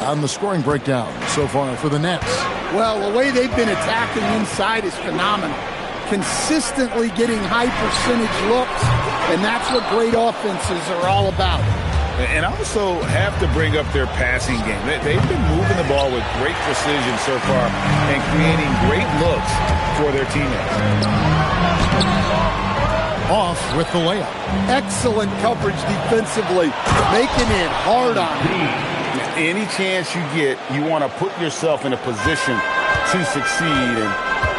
on the scoring breakdown so far for the Nets. Well, the way they've been attacking inside is phenomenal. Consistently getting high percentage looks, and that's what great offenses are all about. And also have to bring up their passing game. They've been moving the ball with great precision so far and creating great looks for their teammates. Off with the layup. Excellent coverage defensively, making it hard on him. Any chance you get, you want to put yourself in a position to succeed, and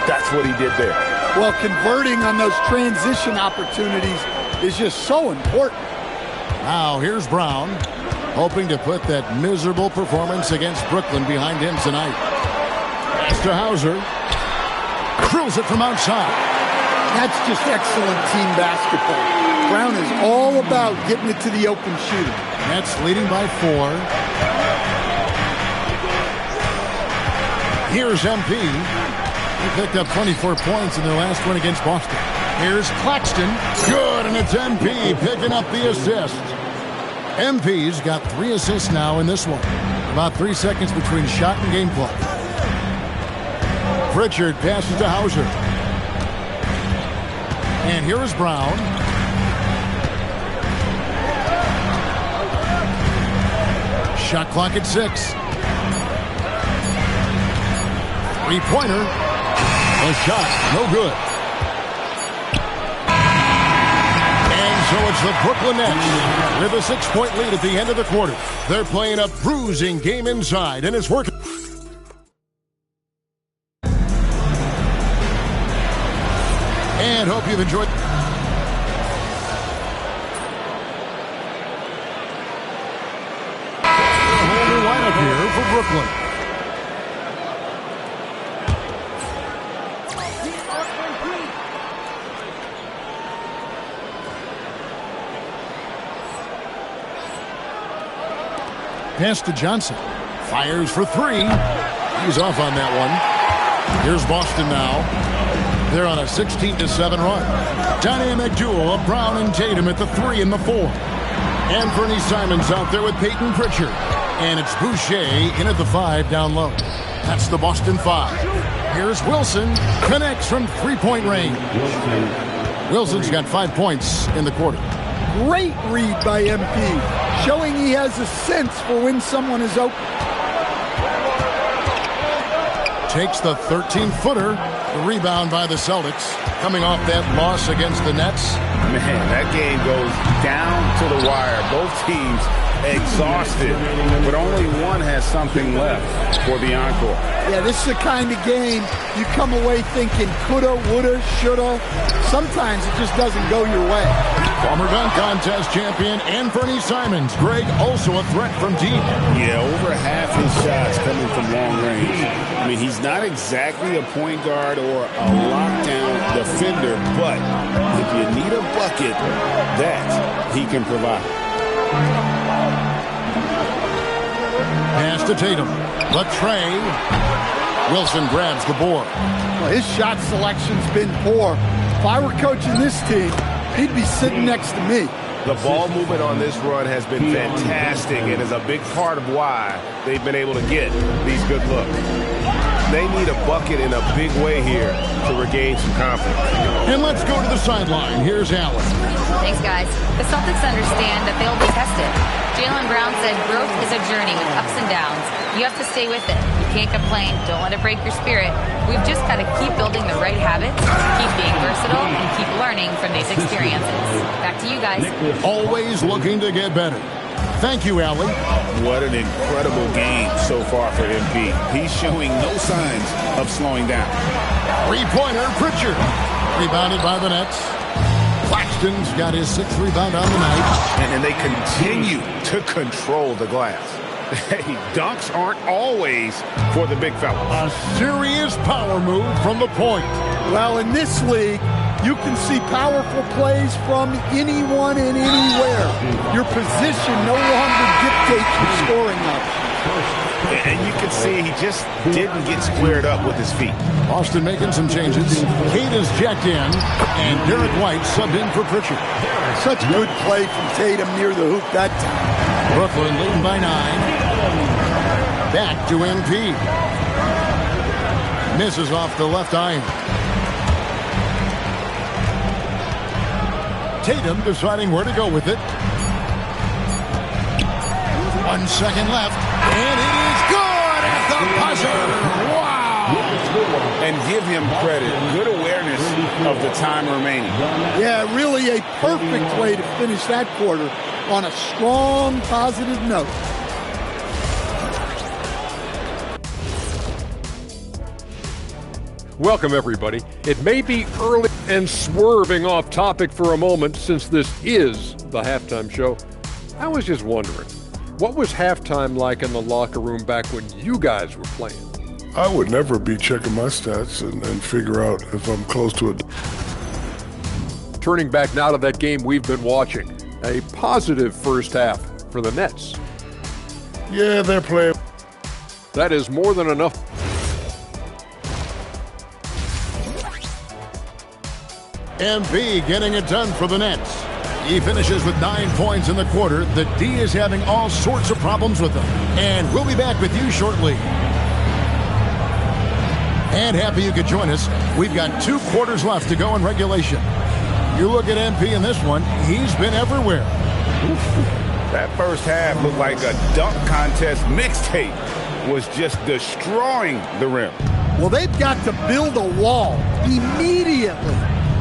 that's what he did there. Well, converting on those transition opportunities is just so important. Now here's Brown, hoping to put that miserable performance against Brooklyn behind him tonight. Pass to Hauser. Drills it from outside. That's just excellent team basketball. Brown is all about getting it to the open shooter. Nets leading by 4. Here's MP. He picked up 24 points in their last win against Boston. Here's Claxton. Good, and it's MP picking up the assist. MP's got 3 assists now in this one. About 3 seconds between shot and game clock. Pritchard passes to Hauser. And here is Brown. Shot clock at 6. Three-pointer. A shot, no good. And so it's the Brooklyn Nets with a 6-point lead at the end of the quarter. They're playing a bruising game inside, and it's working. And hope you've enjoyed. A whole new lineup here for Brooklyn. Pass to Johnson. Fires for 3. He's off on that one. Here's Boston now. They're on a 16-7 run. Dynamic duo of Brown and Tatum at the 3 and the 4. Anthony Simons out there with Peyton Pritchard. And it's Boucher in at the 5 down low. That's the Boston 5. Here's Wilson. Connects from 3-point range. Wilson's got 5 points in the quarter. Great read by MP, showing he has a sense for when someone is open. Takes the 13-footer. The rebound by the Celtics. Coming off that loss against the Nets. Man, that game goes down to the wire. Both teams exhausted, but only one has something left for the encore. Yeah, this is the kind of game you come away thinking coulda, woulda, shoulda. Sometimes it just doesn't go your way. Former dunk contest champion Anthony Simons. Greg also a threat from deep. Yeah, over half his shots coming from long range. I mean, he's not exactly a point guard or a lockdown defender, but if you need a bucket, that he can provide. Pass to Tatum. Latrey. Wilson grabs the board. Well, his shot selection's been poor. If I were coaching this team, he'd be sitting next to me. The ball movement on this run has been fantastic and is a big part of why they've been able to get these good looks. They need a bucket in a big way here to regain some confidence. And let's go to the sideline. Here's Allen. Thanks, guys. The Celtics understand that they'll be tested. Jaylen Brown said growth is a journey with ups and downs. You have to stay with it. You can't complain. Don't let it break your spirit. We've just got to keep building the right habits, keep being versatile, and keep learning from these experiences. Back to you guys. Always looking to get better. Thank you, Allie. What an incredible game so far for MP. He's showing no signs of slowing down. Three-pointer, Pritchard. Rebounded by the Nets. Claxton's got his 6th rebound on the night. And they continue to control the glass. Hey, dunks aren't always for the big fellas. A serious power move from the point. Well, in this league, you can see powerful plays from anyone and anywhere. Your position no longer dictates your scoring level. And you can see he just didn't get squared up with his feet. Boston making some changes. Kate is jacked in, and Derek White subbed in for Pritchard. Such good play from Tatum near the hoop that time. Brooklyn leading by 9. Back to MP. Misses off the left iron. Tatum deciding where to go with it. 1 second left. And it is good at the buzzer. Wow. And give him credit. Good awareness of the time remaining. Yeah, really a perfect way to finish that quarter on a strong, positive note. Welcome, everybody. It may be early and swerving off topic for a moment since this is the halftime show. I was just wondering, what was halftime like in the locker room back when you guys were playing? I would never be checking my stats and figure out if I'm close to it. Turning back now to that game we've been watching, a positive first half for the Nets. Yeah, they're playing. That is more than enough. MP getting it done for the Nets. He finishes with 9 points in the quarter. The D is having all sorts of problems with them. And we'll be back with you shortly. And happy you could join us. We've got 2 quarters left to go in regulation. You look at MP in this one, he's been everywhere. That first half looked like a dunk contest mixtape. Was just destroying the rim. Well, they've got to build a wall immediately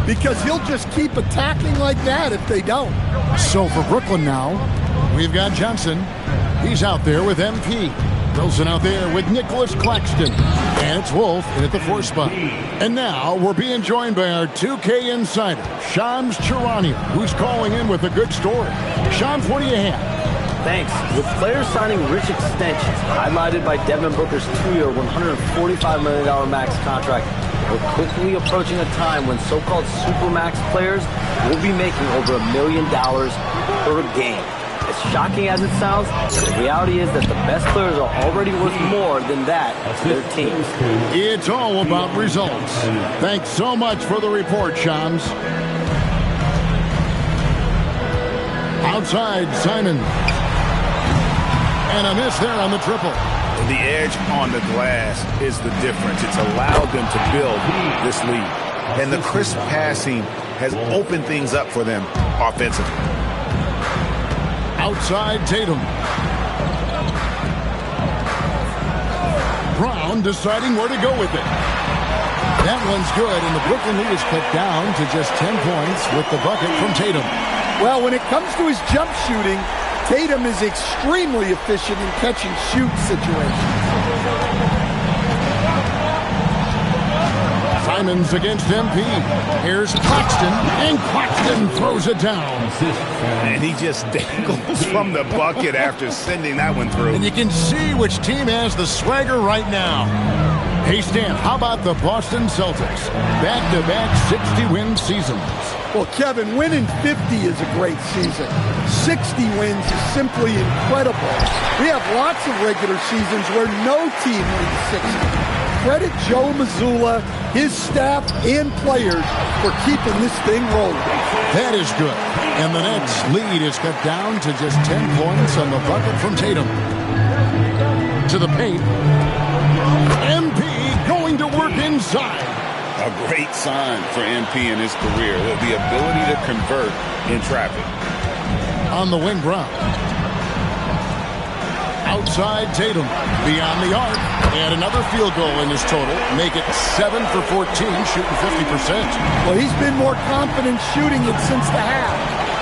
because he'll just keep attacking like that if they don't. So for Brooklyn now, we've got Johnson. He's out there with MP. Wilson out there with Nicholas Claxton. And it's Wolf in at the 4 spot. And now we're being joined by our 2K insider, Shams Charania, who's calling in with a good story. Shams, what do you have? Thanks. With players signing rich extensions, highlighted by Devin Booker's 2-year, $145 million max contract, we're quickly approaching a time when so-called supermax players will be making over $1 million per game. As shocking as it sounds, the reality is that the best players are already worth more than that to their teams. It's all about results. Thanks so much for the report, Shams. Outside, Simon. And a miss there on the triple. The edge on the glass is the difference. It's allowed them to build this lead. And the crisp passing has opened things up for them offensively. Outside, Tatum. Brown deciding where to go with it. That one's good, and the Brooklyn lead is cut down to just 10 points with the bucket from Tatum. Well, when it comes to his jump shooting, Tatum is extremely efficient in catch-and-shoot situations. Simons against MP. Here's Claxton, and Claxton throws it down. And he just dangles from the bucket after sending that one through. And you can see which team has the swagger right now. Hey, Stan, how about the Boston Celtics? Back-to-back 60-win seasons. Well, Kevin, winning 50 is a great season. 60 wins is simply incredible. We have lots of regular seasons where no team wins 60. Credit Joe Mazzulla, his staff, and players for keeping this thing rolling. That is good. And the Nets' lead is cut down to just 10 points on the bucket from Tatum. To the paint. MP going to work inside. A great sign for MP in his career, the ability to convert in traffic. On the wing, Brown. Outside, Tatum. Beyond the arc. And another field goal in his total. Make it 7 for 14, shooting 50%. Well, he's been more confident shooting it since the half.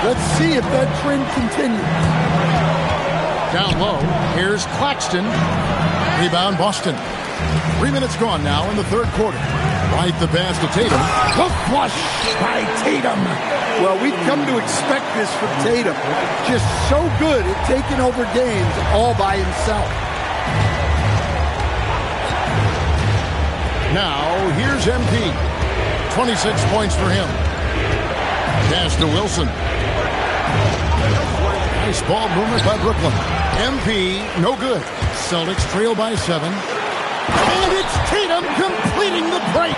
Let's see if that trend continues. Down low, here's Claxton. Rebound, Boston. 3 minutes gone now in the third quarter. Right the pass to Tatum. The flush by Tatum. Well, we've come to expect this from Tatum. Just so good at taking over games all by himself. Now, here's MP. 26 points for him. Pass to Wilson. Nice ball movement by Brooklyn. MP, no good. Celtics trail by 7. And it's Tatum completing the break.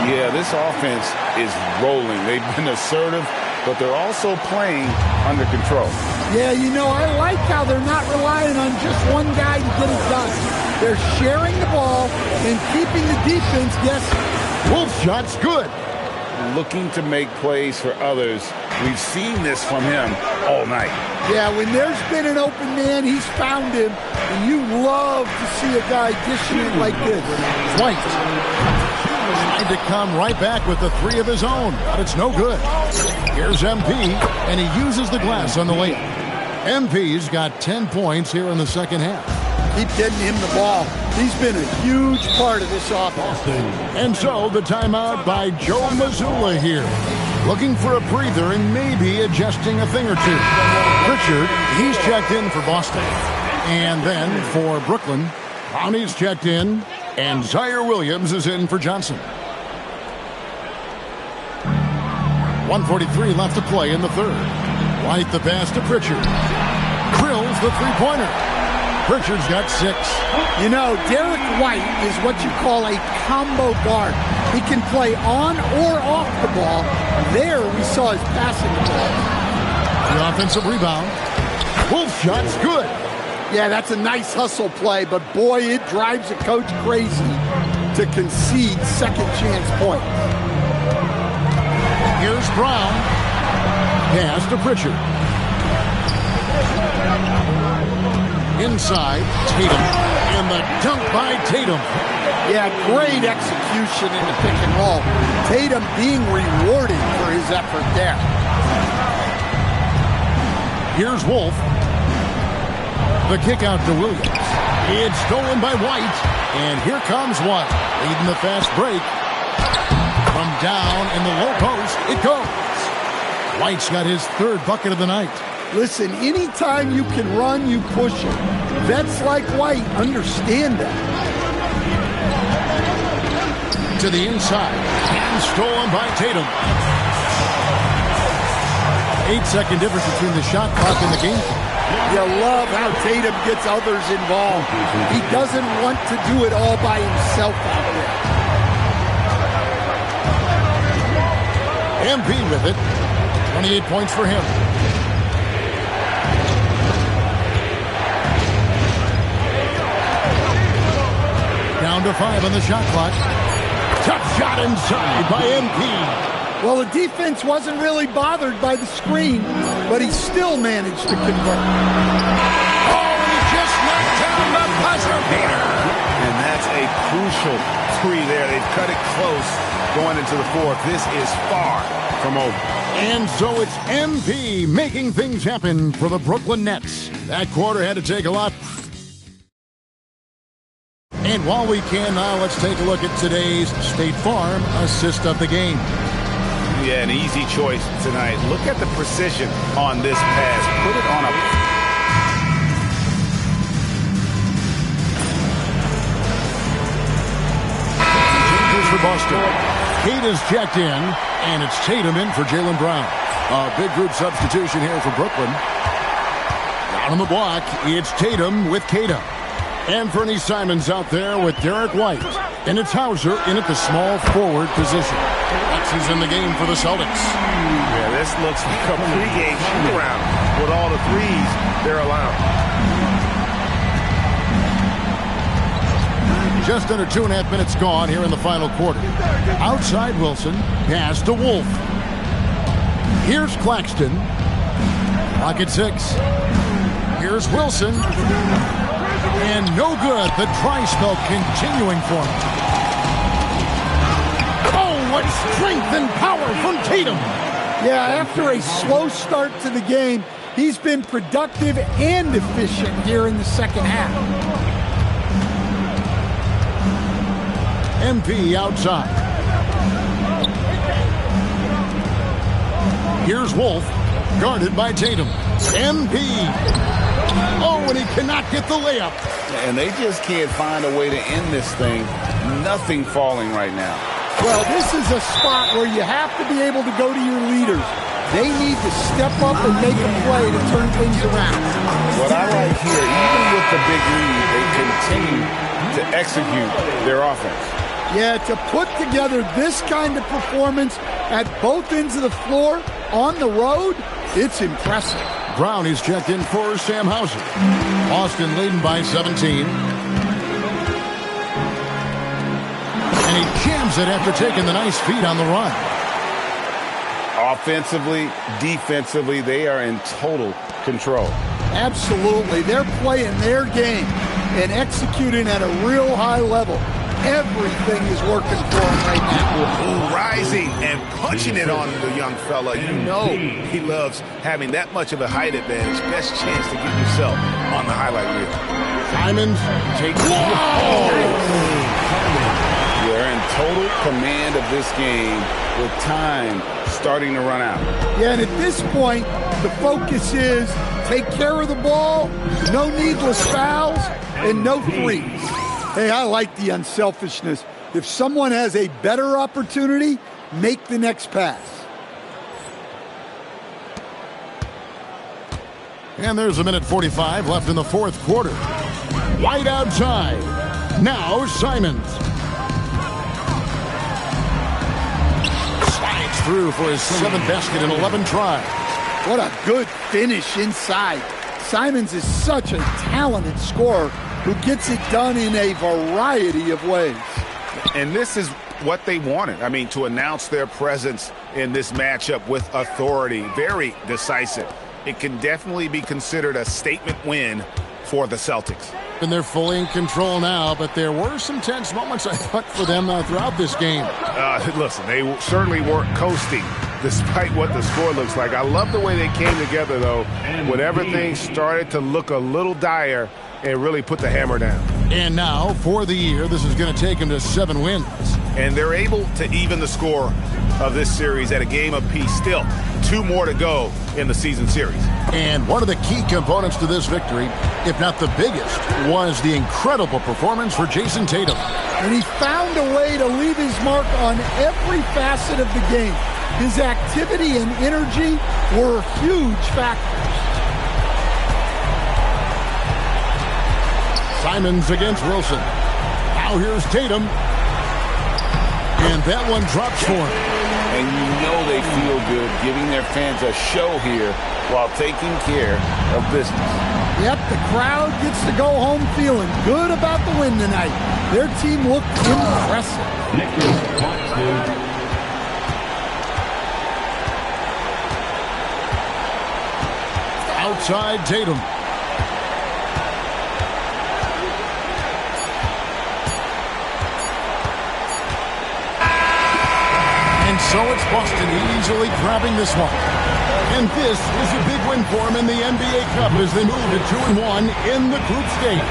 Yeah, this offense is rolling. They've been assertive, but they're also playing under control. Yeah, you know, I like how they're not relying on just one guy to get it done. They're sharing the ball and keeping the defense guessing. Wolf shot's good. Looking to make plays for others. We've seen this from him all night. Yeah, when there's been an open man, he's found him. And you love to see a guy dishing it like this. White trying to come right back with the three of his own, but it's no good. Here's MP, and he uses the glass on the layup. MP's got 10 points here in the second half. Keep getting him the ball. He's been a huge part of this offense. And so the timeout by Joe Mazzulla here. Looking for a breather and maybe adjusting a thing or two. Pritchard, he's checked in for Boston. And then for Brooklyn, Brownie's checked in, and Zaire Williams is in for Johnson. 1:43 left to play in the third. White the pass to Pritchard. Drills the three-pointer. Pritchard's got 6. You know, Derek White is what you call a combo guard. He can play on or off the ball. There we saw his passing the ball. The offensive rebound. Wolf shot's good. Yeah, that's a nice hustle play, but boy, it drives a coach crazy to concede second chance points. Here's Brown. Pass to Pritchard. Inside, Tatum. And the dunk by Tatum. Yeah, great execution in the pick and roll. Tatum being rewarded for his effort there. Here's Wolf. The kick out to Williams. It's stolen by White. And here comes White. Leading the fast break. From down in the low post, it goes. White's got his third bucket of the night. Listen, anytime you can run, you push it. Vets like White understand that. To the inside. And stolen by Tatum. 8-second difference between the shot clock and the game clock. You love how Tatum gets others involved. He doesn't want to do it all by himself out there. MP with it. 28 points for him. Down to 5 on the shot clock. Tough shot inside by MP. Well, the defense wasn't really bothered by the screen, but he still managed to convert. Oh, he just knocked down the buzzer beater. And that's a crucial three there. They've cut it close going into the fourth. This is far from over. And so it's MP making things happen for the Brooklyn Nets. That quarter had to take a lot. And while we can now, let's take a look at today's State Farm assist of the game. Yeah, an easy choice tonight. Look at the precision on this pass. Put it on a... Changes for Boston. Kate is checked in, and it's Tatum in for Jaylen Brown. A big group substitution here for Brooklyn. Down on the block, it's Tatum with Kata. Anthony Simons out there with Derek White. And it's Hauser in at the small forward position. He's in the game for the Celtics. Yeah, this looks like a pregame shoot-around with all the threes they're allowing. Just under 2.5 minutes gone here in the final quarter. Outside Wilson, pass to Wolf. Here's Claxton. Clock at 6. Here's Wilson. And no good. The dry spell continuing for him. Oh, what strength and power from Tatum. Yeah, after a slow start to the game, he's been productive and efficient here in the second half. MP outside. Here's Wolf, guarded by Tatum. MP. Oh, and he cannot get the layup. And they just can't find a way to end this thing. Nothing falling right now. Well, this is a spot where you have to be able to go to your leaders. They need to step up and make a play to turn things around. What I like here, even with the big lead, they continue to execute their offense. Yeah, to put together this kind of performance at both ends of the floor on the road, it's impressive. Brown is checked in for Sam Hauser. Boston leading by 17. moves it after taking the nice feed on the run. Offensively, defensively, they are in total control. Absolutely. They're playing their game and executing at a real high level. Everything is working for him right now. Rising and punching it on the young fella. You know he loves having that much of a height advantage. Best chance to get yourself on the highlight reel. Simons takes it. You're in total command of this game with time starting to run out. Yeah, and at this point, the focus is take care of the ball, no needless fouls, and no threes. Hey, I like the unselfishness. If someone has a better opportunity, make the next pass. And there's a minute 45 left in the fourth quarter. White outside. Now Simons. Slides through for his 7th basket in 11 tries. What a good finish inside. Simons is such a talented scorer who gets it done in a variety of ways. And this is what they wanted. I mean, to announce their presence in this matchup with authority. Very decisive. It can definitely be considered a statement win for the Celtics. And they're fully in control now, but there were some tense moments, I thought, for them throughout this game. Listen, they certainly weren't coasting despite what the score looks like. I love the way they came together, though, when everything started to look a little dire and really put the hammer down. And now, for the year, this is going to take them to 7 wins. And they're able to even the score of this series at a game apiece. Still, 2 more to go in the season series. And one of the key components to this victory, if not the biggest, was the incredible performance for Jason Tatum. And he found a way to leave his mark on every facet of the game. His activity and energy were huge factors. Simons against Wilson. Now here's Tatum. And that one drops for him. And you know they feel good giving their fans a show here while taking care of business. Yep, the crowd gets to go home feeling good about the win tonight. Their team looked impressive. Outside Tatum. And so it's Boston easily grabbing this one. And this is a big win for them in the NBA Cup as they move to 2-1 in the group stage.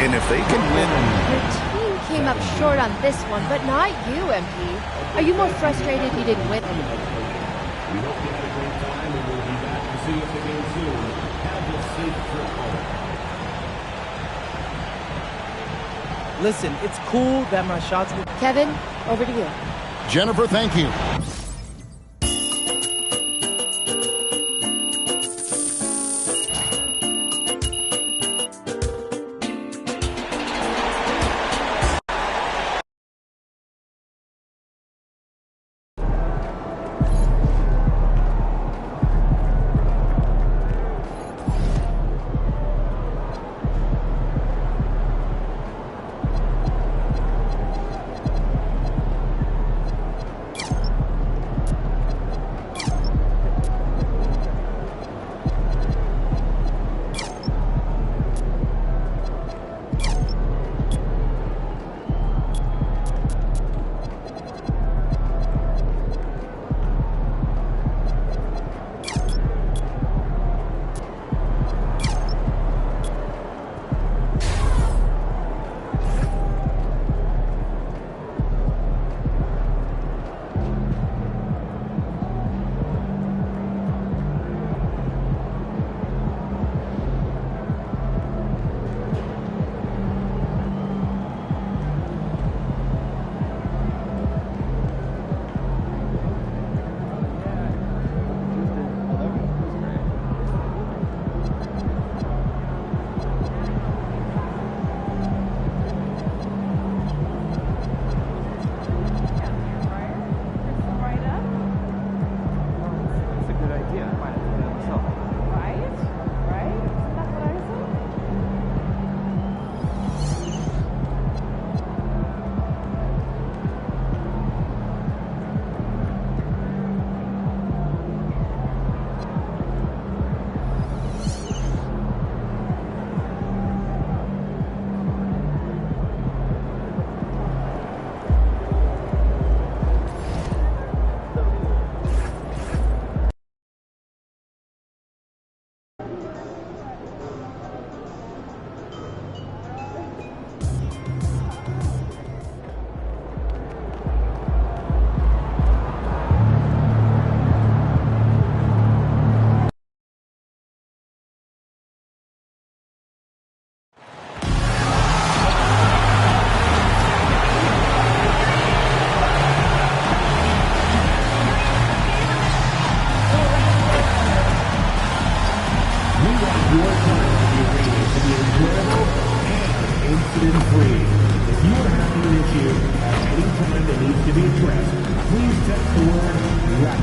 And if they can win. Your team came up short on this one, but not you, MP. Are you more frustrated you didn't win? Listen, it's cool that my shots were... Kevin, over to you. Jennifer, thank you.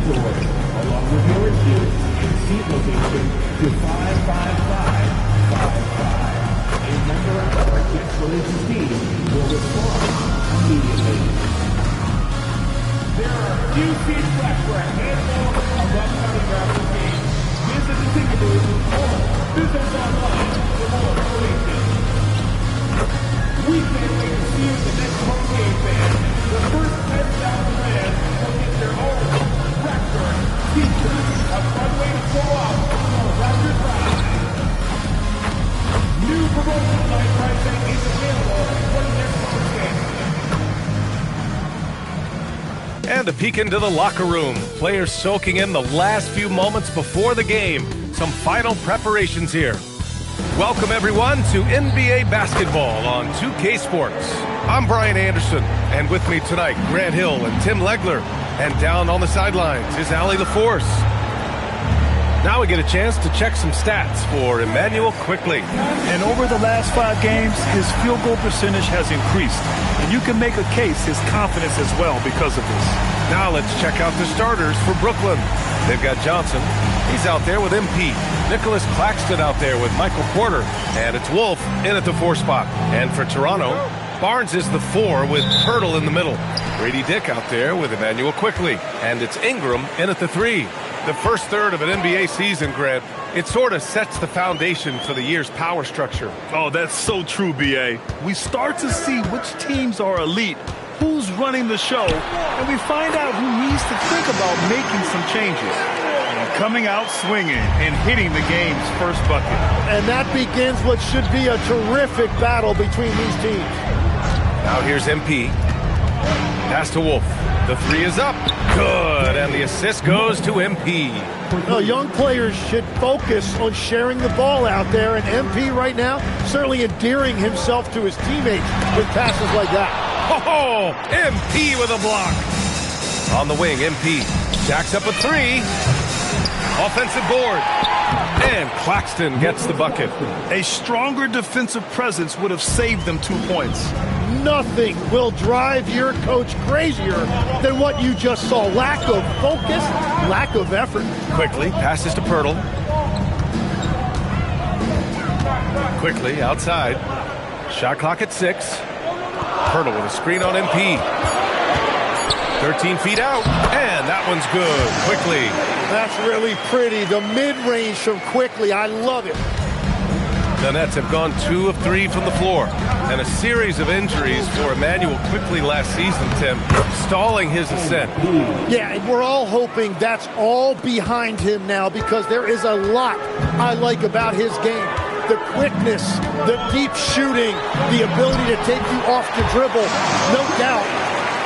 door, along with your issues and seat location to 55555. A member of our guest relations team will respond immediately. There are few seats left for a handful of upcoming Raptors games. Visit the ticket booth or visit us online for more information. We can't wait to see you at the next home game, fans. The first 10,000 fans will get their own Raptor t-shirt. A fun way to show off our Raptors ride. New promotional night pricing is available for the next home game. And a peek into the locker room. Players soaking in the last few moments before the game. Some final preparations here. Welcome, everyone, to NBA basketball on 2K Sports. I'm Brian Anderson, and with me tonight, Grant Hill and Tim Legler. And down on the sidelines is Allie LaForce. Now we get a chance to check some stats for Immanuel Quickley. And over the last 5 games, his field goal percentage has increased. And you can make a case his confidence as well because of this. Now let's check out the starters for Brooklyn. They've got Johnson. He's out there with MP. Nicholas Claxton out there with Michael Porter. And it's Wolf in at the 4 spot. And for Toronto, Barnes is the 4 with Pirtle in the middle. Brady Dick out there with Immanuel Quickley. And it's Ingram in at the 3. The first third of an NBA season, Grant, it sort of sets the foundation for the year's power structure. Oh, that's so true, B.A. We start to see which teams are elite, who's running the show, and we find out who needs to think about making some changes. And coming out swinging and hitting the game's first bucket. And that begins what should be a terrific battle between these teams. Now here's MP. Pass to Wolf. The 3 is up. Good. And the assist goes to MP. No, young players should focus on sharing the ball out there, and MP right now certainly endearing himself to his teammates with passes like that. Oh, MP with a block. On the wing, MP jacks up a 3. Offensive board. And Claxton gets the bucket. A stronger defensive presence would have saved them 2 points. Nothing will drive your coach crazier than what you just saw. Lack of focus, lack of effort. Quickly passes to Pirtle. Quickly outside. Shot clock at 6. Pirtle with a screen on MP. 13 feet out, and that one's good. Quickly. That's really pretty. The mid-range from Quickly, I love it. The Nets have gone 2 of 3 from the floor, and a series of injuries for Immanuel Quickley last season, Tim, stalling his ascent. Yeah, and we're all hoping that's all behind him now, because there is a lot I like about his game. The quickness, the deep shooting, the ability to take you off the dribble, no doubt.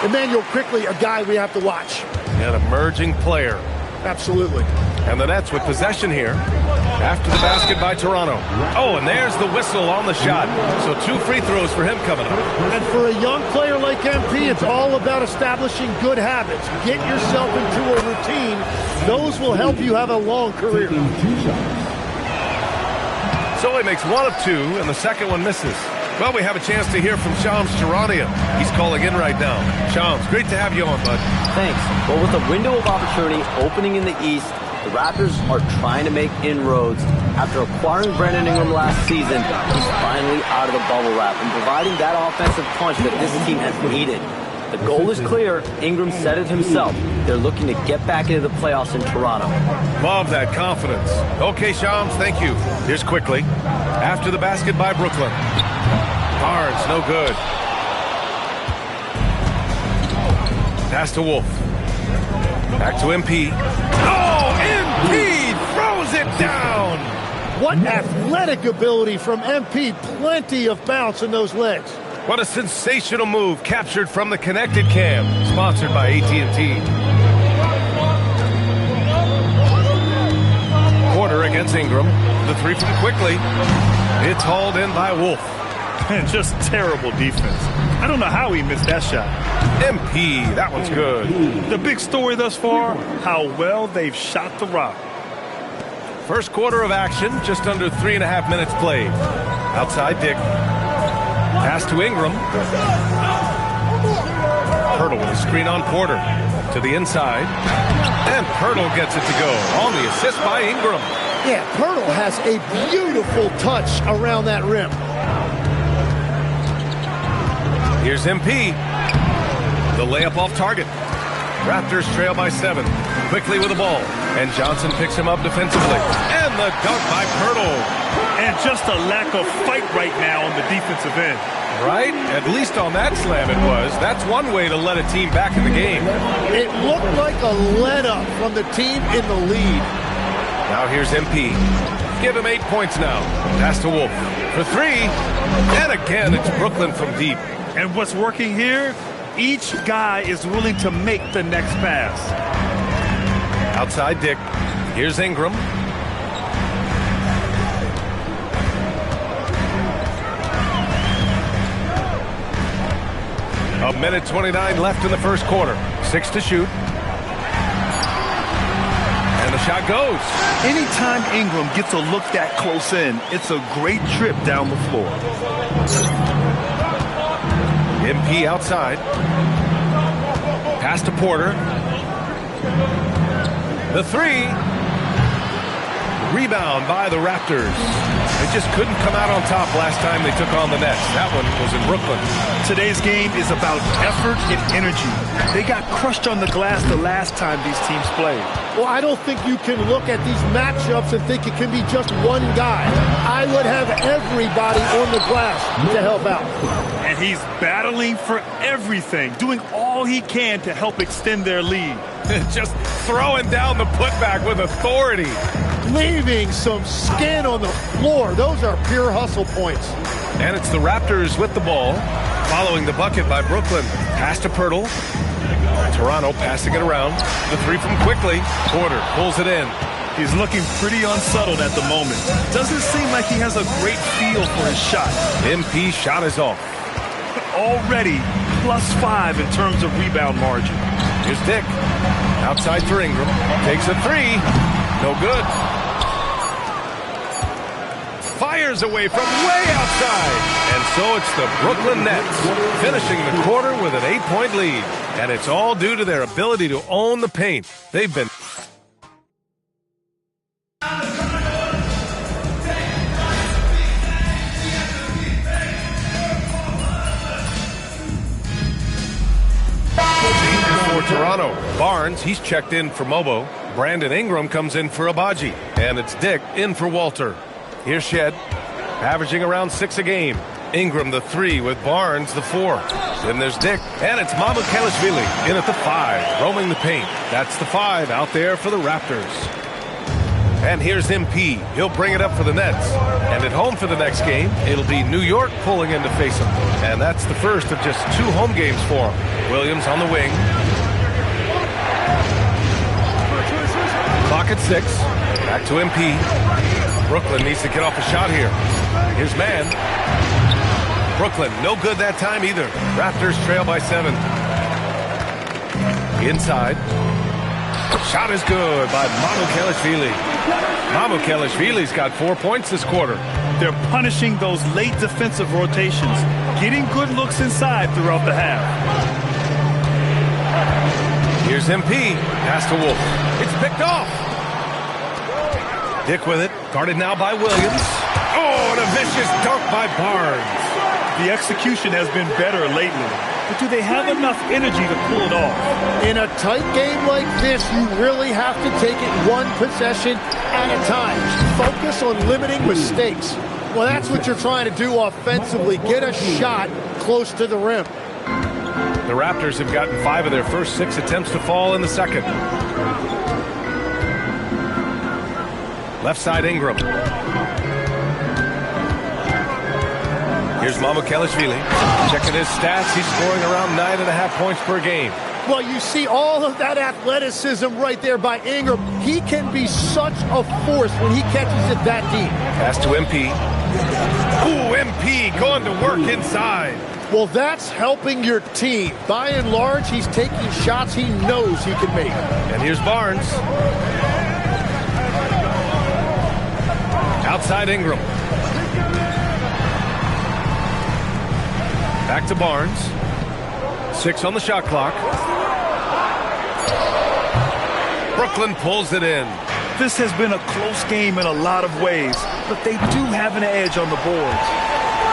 Immanuel Quickley, a guy we have to watch. An emerging player. Absolutely. And the Nets with possession here after the basket by Toronto. Oh, and there's the whistle on the shot. So 2 free throws for him coming up. And for a young player like MP, it's all about establishing good habits. Get yourself into a routine. Those will help you have a long career. So he makes 1 of 2, and the second one misses. Well, we have a chance to hear from Shams Charania. He's calling in right now. Shams, great to have you on, bud. Thanks. Well, with the window of opportunity opening in the East, the Raptors are trying to make inroads. After acquiring Brandon Ingram last season, he's finally out of the bubble wrap and providing that offensive punch that this team has needed. The goal is clear. Ingram said it himself. They're looking to get back into the playoffs in Toronto. Love that confidence. Okay, Shams, thank you. Here's Quickley. After the basket by Brooklyn. Barnes, no good. Pass to Wolf. Back to MP. Oh, MP throws it down. What athletic ability from MP. Plenty of bounce in those legs. What a sensational move captured from the Connected Cam, sponsored by AT&T. Porter against Ingram. The 3 from Quickley. It's hauled in by Wolf. And just terrible defense. I don't know how he missed that shot. MP, that one's good. The big story thus far, how well they've shot the rock. First quarter of action, just under 3.5 minutes played. Outside Dick. Pass to Ingram. Pirtle with a screen on Porter. To the inside. And Pirtle gets it to go on the assist by Ingram. Yeah, Pirtle has a beautiful touch around that rim. Here's MP. The layup off target. Raptors trail by 7. Quickly with the ball. And Johnson picks him up defensively. And the dunk by Pirtle. And just a lack of fight right now on the defensive end. Right? At least on that slam it was. That's one way to let a team back in the game. It looked like a let-up from the team in the lead. Now here's MP. Give him 8 points now. Pass to Wolf for 3. And again, it's Brooklyn from deep. And what's working here? Each guy is willing to make the next pass. Outside Dick. Here's Ingram. A minute 29 left in the first quarter. 6 to shoot. And the shot goes. Anytime Ingram gets a look that close in, it's a great trip down the floor. MP outside. Pass to Porter. The 3. Rebound by the Raptors. They just couldn't come out on top last time they took on the Nets. That one was in Brooklyn. Today's game is about effort and energy. They got crushed on the glass the last time these teams played. Well, I don't think you can look at these matchups and think it can be just one guy. I would have everybody on the glass to help out. And he's battling for everything, doing all he can to help extend their lead. Just throwing down the putback with authority. Leaving some skin on the floor. Those are pure hustle points. And it's the Raptors with the ball, following the bucket by Brooklyn. Pass to Pirtle. Toronto passing it around. The 3 from Quickly. Porter pulls it in. He's looking pretty unsettled at the moment. Doesn't seem like he has a great feel for his shot. MP shot is off. Already +5 in terms of rebound margin. Here's Dick. Outside for Ingram. Takes a 3. No good. Fires away from way outside. And so it's the Brooklyn Nets finishing the quarter with an 8-point lead. And it's all due to their ability to own the paint. They've been... For Toronto, Barnes, he's checked in for Mobo. Brandon Ingram comes in for Abaji. And it's Dick in for Walter. Here's Shed, averaging around 6 a game. Ingram the 3 with Barnes the 4. Then there's Dick, and it's Mamukelashvili in at the 5, roaming the paint. That's the 5 out there for the Raptors. And here's MP. He'll bring it up for the Nets. And at home for the next game, it'll be New York pulling in to face him. And that's the first of just 2 home games for him. Williams on the wing. Clock at 6. Back to MP. Brooklyn needs to get off a shot here. Here's Mann. Brooklyn, no good that time either. Raptors trail by 7. Inside. Shot is good by Mamukelashvili. Mamukelashvili's got 4 points this quarter. They're punishing those late defensive rotations, getting good looks inside throughout the half. Here's MP. Pass to Wolf. It's picked off. Dick with it. Guarded now by Williams. Oh, and a vicious dunk by Barnes. The execution has been better lately, but do they have enough energy to pull it off? In a tight game like this, you really have to take it one possession at a time. Focus on limiting mistakes. Well, that's what you're trying to do offensively. Get a shot close to the rim. The Raptors have gotten 5 of their first 6 attempts to fall in the second. Left side Ingram. Here's Mamukelashvili. Checking his stats. He's scoring around 9.5 points per game. Well, you see all of that athleticism right there by Ingram. He can be such a force when he catches it that deep. Pass to MP. Ooh, MP going to work inside. Well, that's helping your team. By and large, he's taking shots he knows he can make. And here's Barnes. Outside Ingram. Back to Barnes. 6 on the shot clock. Brooklyn pulls it in. This has been a close game in a lot of ways, but they do have an edge on the boards.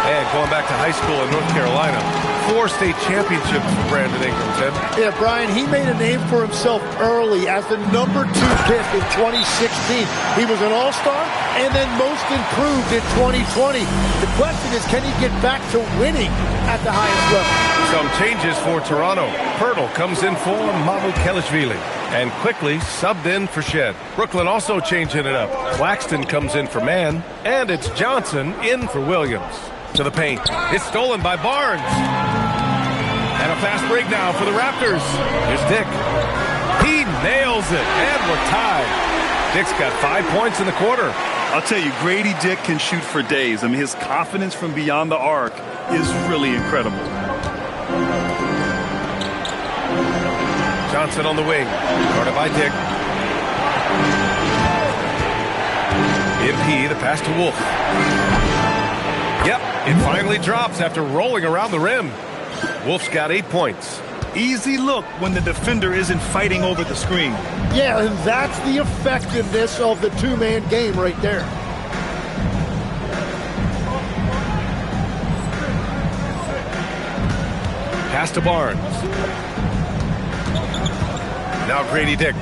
And going back to high school in North Carolina, 4 state championships for Brandon Ingram, Tim. Yeah, Brian, he made a name for himself early as the #2 pick in 2016. He was an all-star and then most improved in 2020. The question is, can he get back to winning at the highest level? Some changes for Toronto. Pirtle comes in for Mamukelashvili and quickly subbed in for Shed. Brooklyn also changing it up. Claxton comes in for Mann, and it's Johnson in for Williams. To the paint. It's stolen by Barnes. And a fast break now for the Raptors. Here's Dick. He nails it, and we're tied. Dick's got 5 points in the quarter. I'll tell you, Grady Dick can shoot for days. I mean, his confidence from beyond the arc is really incredible. Johnson on the wing. Guarded by Dick. MP, the pass to Wolf. Yep, it finally drops after rolling around the rim. Wolf's got 8 points. Easy look when the defender isn't fighting over the screen. Yeah, and that's the effectiveness of the two-man game right there. Pass to Barnes. Now Grady Dick.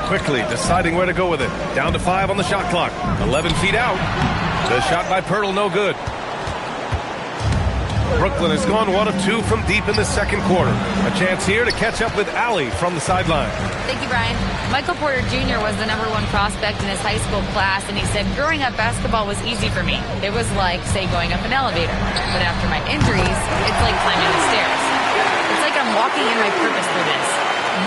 Quickly deciding where to go with it. Down to 5 on the shot clock. 11 feet out. The shot by Pirtle, no good. Brooklyn has gone 1 of 2 from deep in the second quarter. A chance here to catch up with Allie from the sideline. Thank you, Brian. Michael Porter Jr. was the #1 prospect in his high school class, and he said, growing up, basketball was easy for me. It was like, say, going up an elevator. But after my injuries, it's like climbing the stairs. It's like I'm walking in my purpose through this.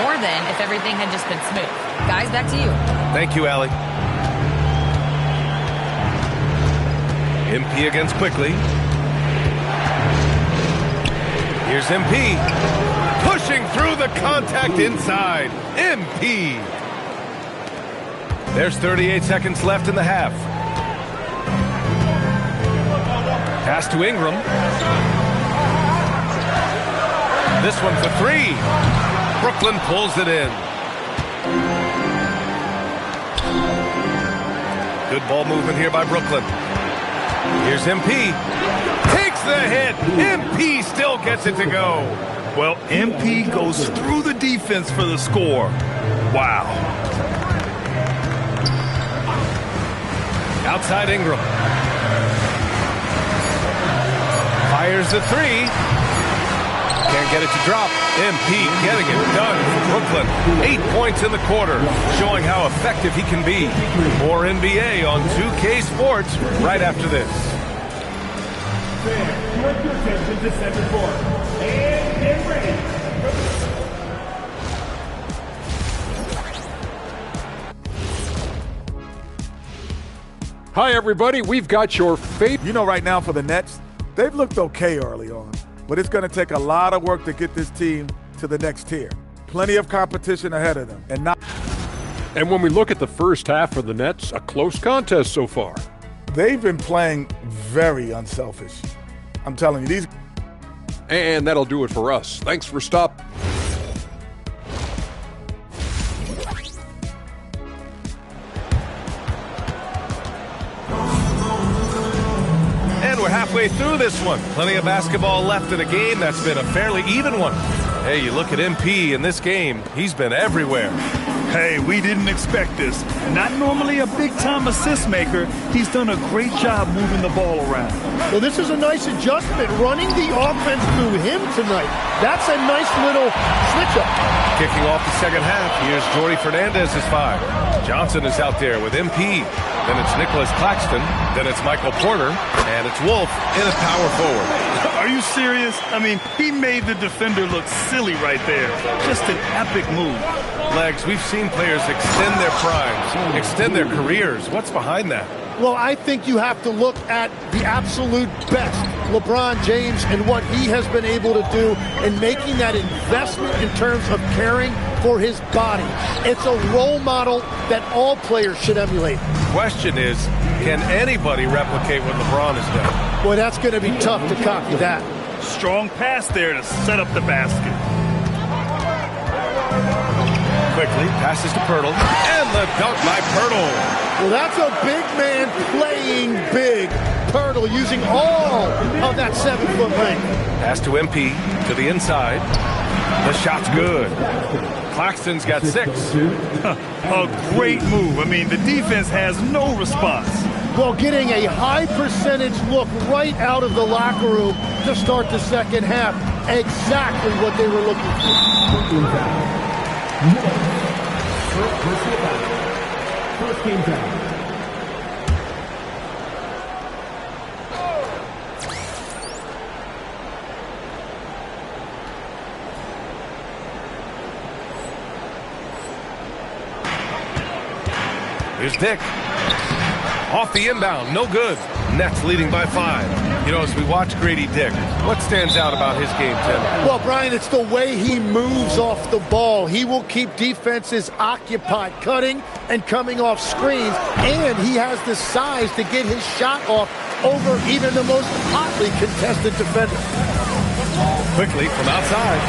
More than if everything had just been smooth. Guys, back to you. Thank you, Allie. MP against Quickly. Here's MP. Pushing through the contact inside. MP. There's 38 seconds left in the half. Pass to Ingram. This one for 3. Brooklyn pulls it in. Good ball movement here by Brooklyn. Here's MP. Takes the hit. MP still gets it to go. Well, MP goes through the defense for the score. Wow. Outside Ingram. Fires the 3. Can't get it to drop. MP getting it done for Brooklyn. 8 points in the quarter, showing how effective he can be. More NBA on 2K Sports right after this. Direct your attention to center court. And get ready. Hi, everybody. We've got your favorite. You know, right now for the Nets, they've looked okay early on, but it's going to take a lot of work to get this team to the next tier. Plenty of competition ahead of them. And when we look at the first half for the Nets, a close contest so far. They've been playing very unselfish. I'm telling you, these. And that'll do it for us. Thanks for stopping. And we're halfway through this one. Plenty of basketball left in a game that's been a fairly even one. Hey, you look at MP in this game, he's been everywhere. Hey, we didn't expect this. Not normally a big-time assist maker, he's done a great job moving the ball around. Well, this is a nice adjustment, running the offense through him tonight. That's a nice little switch-up. Kicking off the second half, here's Jordy Fernandez's 5. Johnson is out there with MP. Then it's Nicholas Claxton. Then it's Michael Porter. And it's Wolf in a power forward. Are you serious? I mean, he made the defender look silly right there. Just an epic move. Legs, we've seen players extend their primes, extend their careers. What's behind that? Well, I think you have to look at the absolute best, LeBron James, and what he has been able to do in making that investment in terms of caring for his body. It's a role model that all players should emulate. The question is, can anybody replicate what LeBron has done? Boy, that's going to be tough to copy that. Strong pass there to set up the basket. Quickly passes to Pirtle, and the dunk by Pirtle. Well, that's a big man playing big. Pirtle using all of that 7-foot length. Pass to MP to the inside. The shot's good. Claxton's got 6. A great move. I mean, the defense has no response. Well, getting a high percentage look right out of the locker room to start the second half. Exactly what they were looking for. First game foul. Here's Dick. Off the inbound, no good. Nets leading by 5. You know, as we watch Grady Dick, what stands out about his game, Tim? Well, Brian, it's the way he moves off the ball. He will keep defenses occupied, cutting and coming off screens, and he has the size to get his shot off over even the most hotly contested defender. Quickly from outside.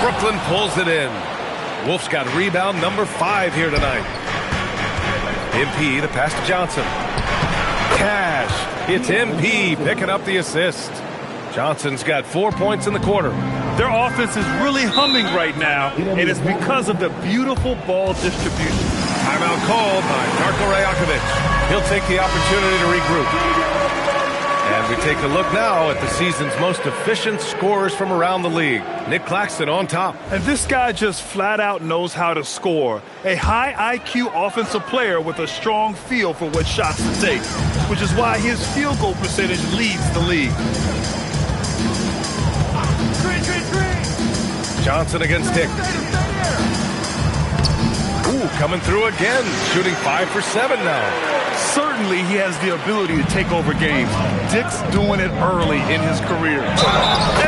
Brooklyn pulls it in. Wolf's got rebound number 5 here tonight. MP, the pass to Johnson. Cash. It's MP picking up the assist. Johnson's got 4 points in the quarter. Their offense is really humming right now, and it's because of the beautiful ball distribution. Timeout called by Darko Rajakovic. He'll take the opportunity to regroup. And we take a look now at the season's most efficient scorers from around the league. Nick Claxton on top. And this guy just flat out knows how to score. A high IQ offensive player with a strong feel for what shots to take, which is why his field goal percentage leads the league. Johnson against Dick. Ooh, coming through again. Shooting 5 for 7 now. Certainly he has the ability to take over games. Dick's doing it early in his career.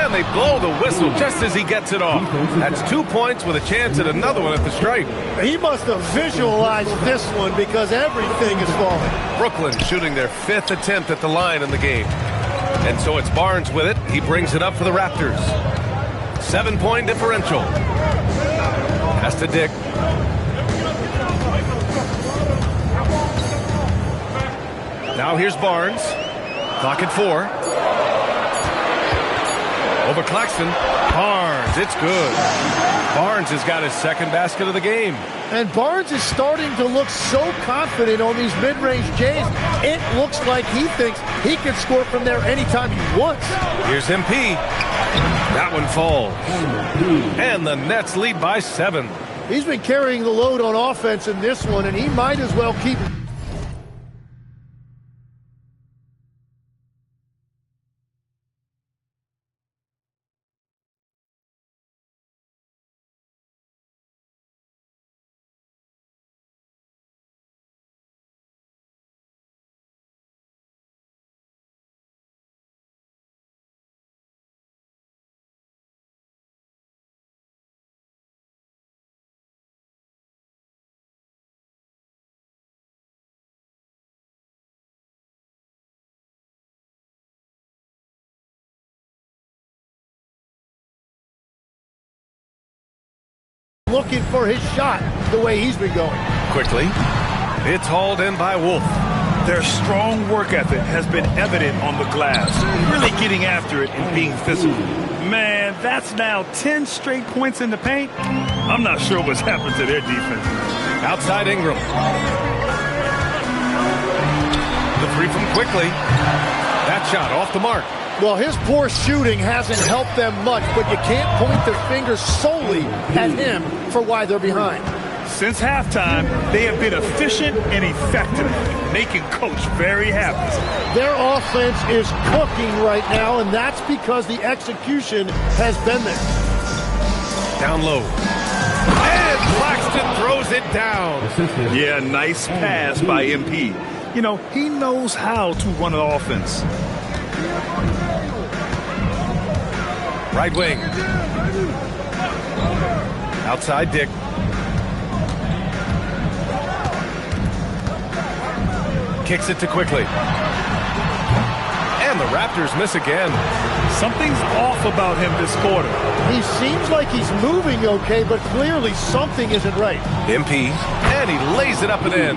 And they blow the whistle just as he gets it off. That's 2 points with a chance at another one at the stripe. He must have visualized this one because everything is falling. Brooklyn shooting their 5th attempt at the line in the game. And so it's Barnes with it. He brings it up for the Raptors. 7-point differential. Pass to Dick. Now here's Barnes. Clock at 4. Over Claxton. Barnes, it's good. Barnes has got his second basket of the game. And Barnes is starting to look so confident on these mid-range J's. It looks like he thinks he can score from there anytime he wants. Here's MP. That one falls. And the Nets lead by 7. He's been carrying the load on offense in this one, and he might as well keep it. Looking for his shot the way he's been going. Quickly. It's hauled in by Wolf. Their strong work ethic has been evident on the glass, really getting after it and being physical. Man, that's now 10 straight points in the paint. I'm not sure what's happened to their defense. Outside Ingram. The 3 from Quickly. That shot off the mark. Well, his poor shooting hasn't helped them much, but you can't point the finger solely at him for why they're behind. Since halftime, they have been efficient and effective, making Coach very happy. Their offense is cooking right now, and that's because the execution has been there. Down low. And Claxton throws it down. Yeah, nice pass by MP. You know, he knows how to run an offense. Right wing. Outside Dick. Kicks it to Quickly. And the Raptors miss again. Something's off about him this quarter. He seems like he's moving okay, but clearly something isn't right. MP, and he lays it up and in.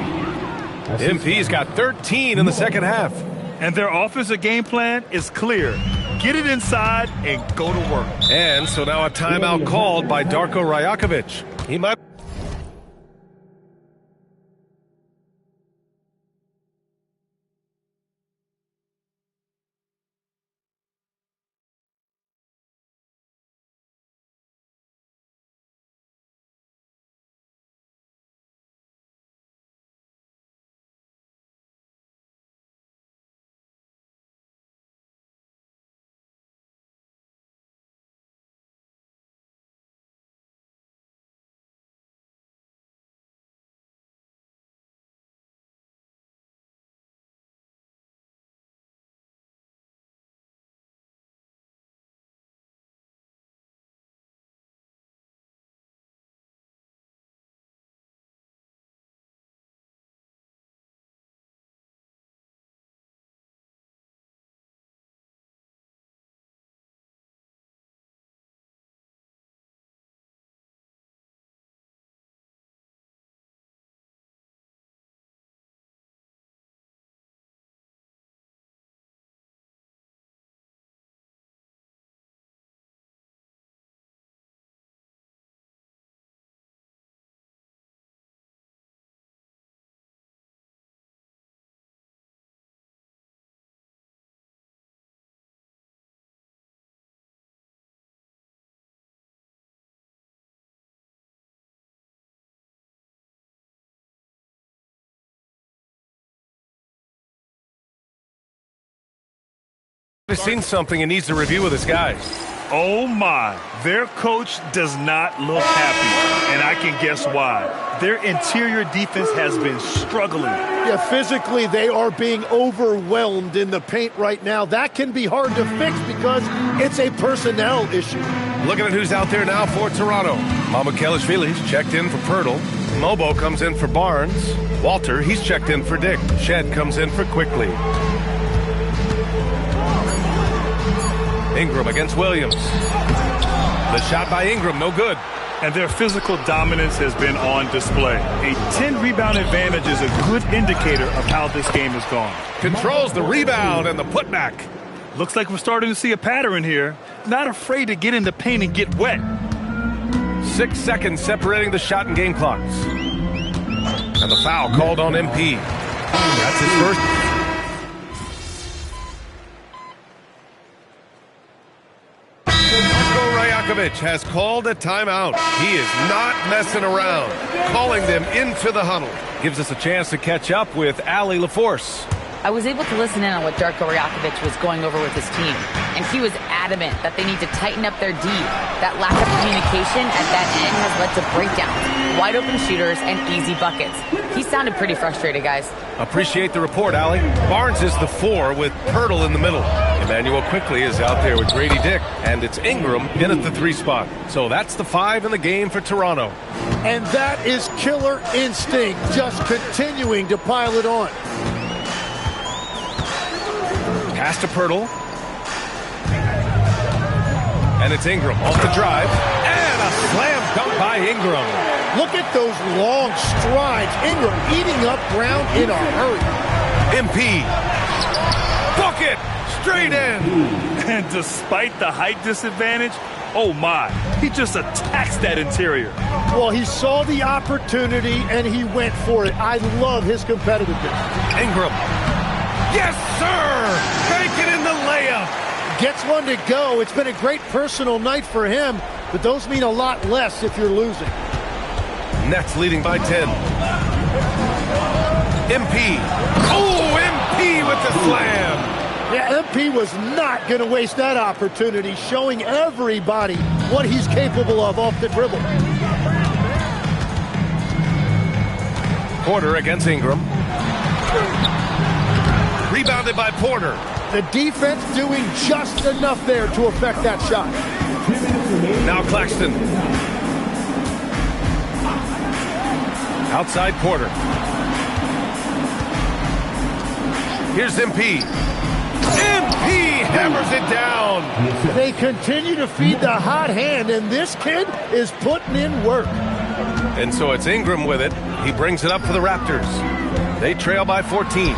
MP's got 13 in the second half. And their offensive game plan is clear. Get it inside and go to work. And so now a timeout called by Darko Rajakovic. He might... He's seen something and needs to review with his guys. Oh my, their coach does not look happy, and I can guess why. Their interior defense has been struggling. Yeah, physically they are being overwhelmed in the paint right now. That can be hard to fix because it's a personnel issue. Looking at who's out there now for Toronto. Mamukelashvili's checked in for Pirtle. Mobo comes in for Barnes. Walter, he's checked in for Dick. Shed comes in for Quickly. Ingram against Williams. The shot by Ingram, no good. And their physical dominance has been on display. A 10-rebound advantage is a good indicator of how this game has gone. Controls the rebound and the putback. Looks like we're starting to see a pattern here. Not afraid to get in the paint and get wet. 6 seconds separating the shot and game clocks. And the foul called on MP. That's his first. Rajakovic has called a timeout. He is not messing around. Calling them into the huddle. Gives us a chance to catch up with Allie LaForce. I was able to listen in on what Darko Rajakovic was going over with his team, and he was adamant that they need to tighten up their D. That lack of communication at that end has led to breakdowns, wide open shooters, and easy buckets. He sounded pretty frustrated, guys. Appreciate the report, Allie. Barnes is the 4 with Pirtle in the middle. Emmanuel Quickly is out there with Grady Dick, and it's Ingram in at the 3 spot. So that's the 5 in the game for Toronto. And that is killer instinct, just continuing to pile it on. Pass to Pirtle. And it's Ingram off the drive. And a slam dunk by Ingram. Look at those long strides. Ingram eating up ground in a hurry. MP. Bucket. Straight in. And despite the height disadvantage, oh my, he just attacks that interior. Well, he saw the opportunity and he went for it. I love his competitiveness. Ingram. Yes, sir! Banking in the layup. Gets one to go. It's been a great personal night for him, but those mean a lot less if you're losing. Nets leading by 10. MP. Oh, MP with the slam. Yeah, MP was not going to waste that opportunity, showing everybody what he's capable of off the dribble. Porter against Ingram. Rebounded by Porter. The defense doing just enough there to affect that shot. Now Claxton. Outside Porter. Here's MP. MP hammers it down. They continue to feed the hot hand, and this kid is putting in work. And so it's Ingram with it. He brings it up for the Raptors. They trail by 14.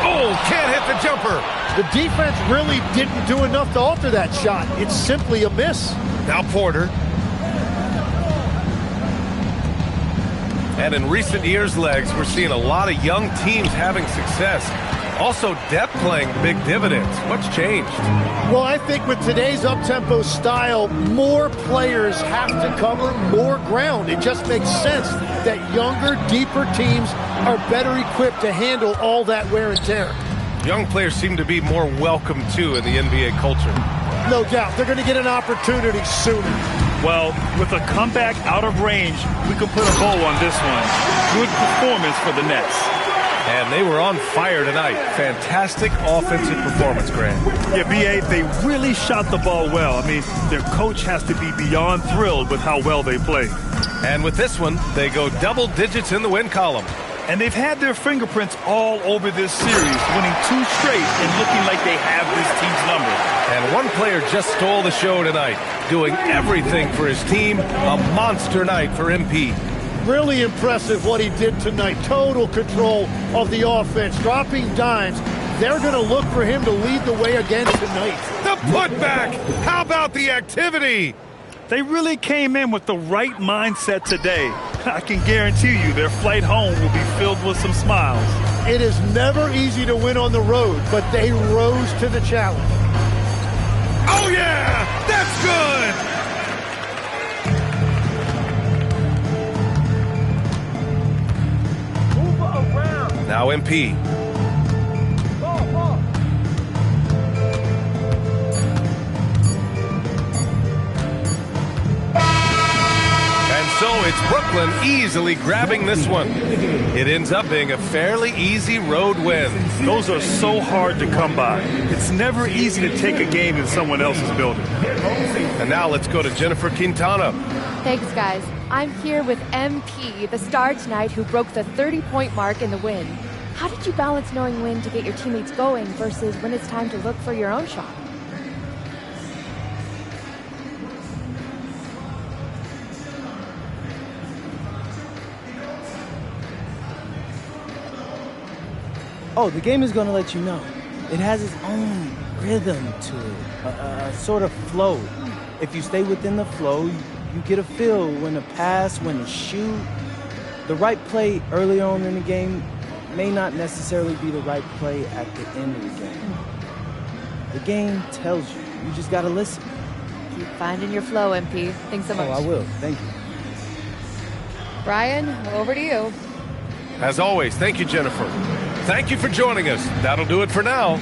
Oh, can't hit the jumper. The defense really didn't do enough to alter that shot. It's simply a miss. Now Porter. And in recent years, Legs, we're seeing a lot of young teams having success. Also, depth playing big dividends. What's changed? Well, I think with today's up-tempo style, more players have to cover more ground. It just makes sense that younger, deeper teams are better equipped to handle all that wear and tear. Young players seem to be more welcome, too, in the NBA culture. No doubt. They're going to get an opportunity sooner. Well, with a comeback out of range, we can put a bow on this one. Good performance for the Nets. And they were on fire tonight. Fantastic offensive performance, Grant. Yeah, B.A., they really shot the ball well. I mean, their coach has to be beyond thrilled with how well they play. And with this one, they go double digits in the win column. And they've had their fingerprints all over this series, winning 2 straight and looking like they have this team's number. And one player just stole the show tonight, doing everything for his team. A monster night for MP. Really impressive what he did tonight. Total control of the offense, dropping dimes. They're going to look for him to lead the way again tonight. The putback! How about the activity? They really came in with the right mindset today. I can guarantee you their flight home will be filled with some smiles. It is never easy to win on the road, but they rose to the challenge. Oh, yeah! That's good! Now MP. And so it's Brooklyn easily grabbing this one. It ends up being a fairly easy road win. Those are so hard to come by. It's never easy to take a game in someone else's building. And now let's go to Jennifer Quintana. Thanks, guys. I'm here with MP, the star tonight who broke the 30-point mark in the win. How did you balance knowing when to get your teammates going versus when it's time to look for your own shot? Oh, the game is going to let you know. It has its own rhythm to it, a sort of flow. If you stay within the flow, you get a feel when to pass, when to shoot. The right play early on in the game may not necessarily be the right play at the end of the game. The game tells you. You just got to listen. Keep finding your flow, MP. Thanks so much. Oh, I will. Thank you. Brian, over to you. As always, thank you, Jennifer. Thank you for joining us. That'll do it for now.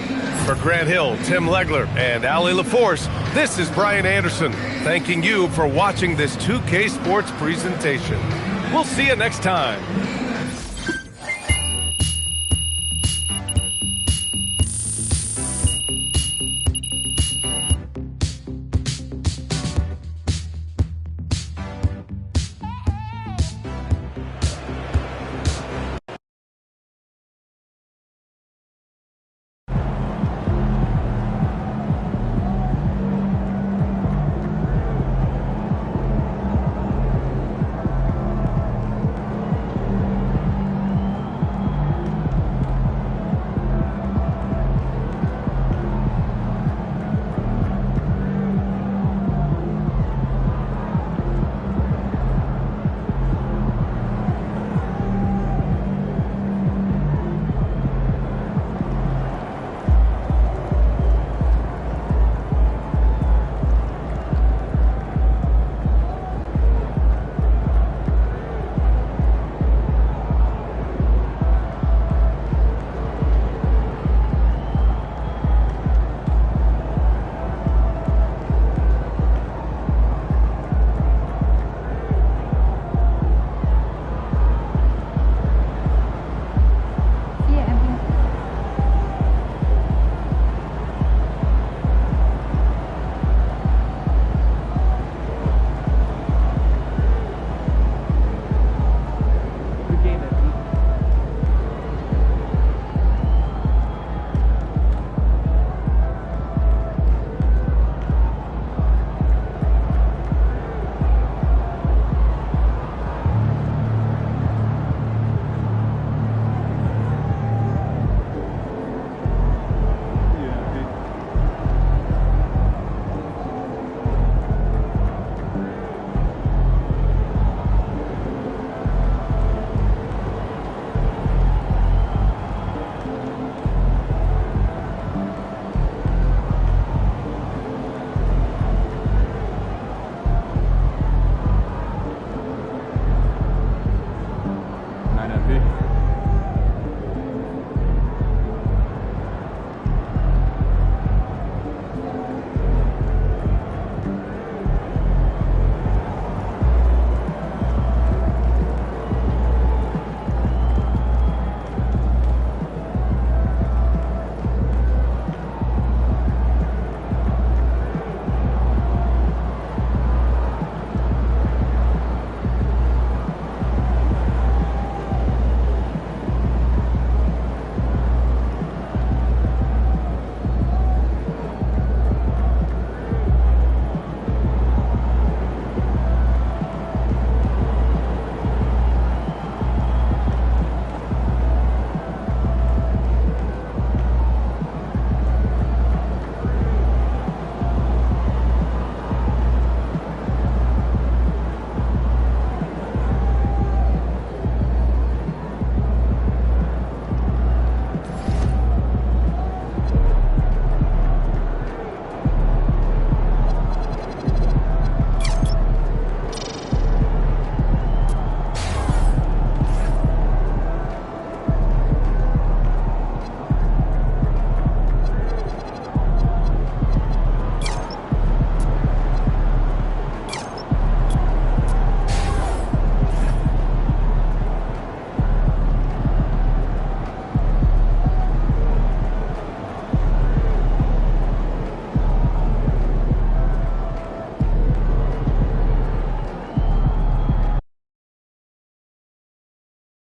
For Grant Hill, Tim Legler, and Allie LaForce, this is Brian Anderson, thanking you for watching this 2K Sports presentation. We'll see you next time.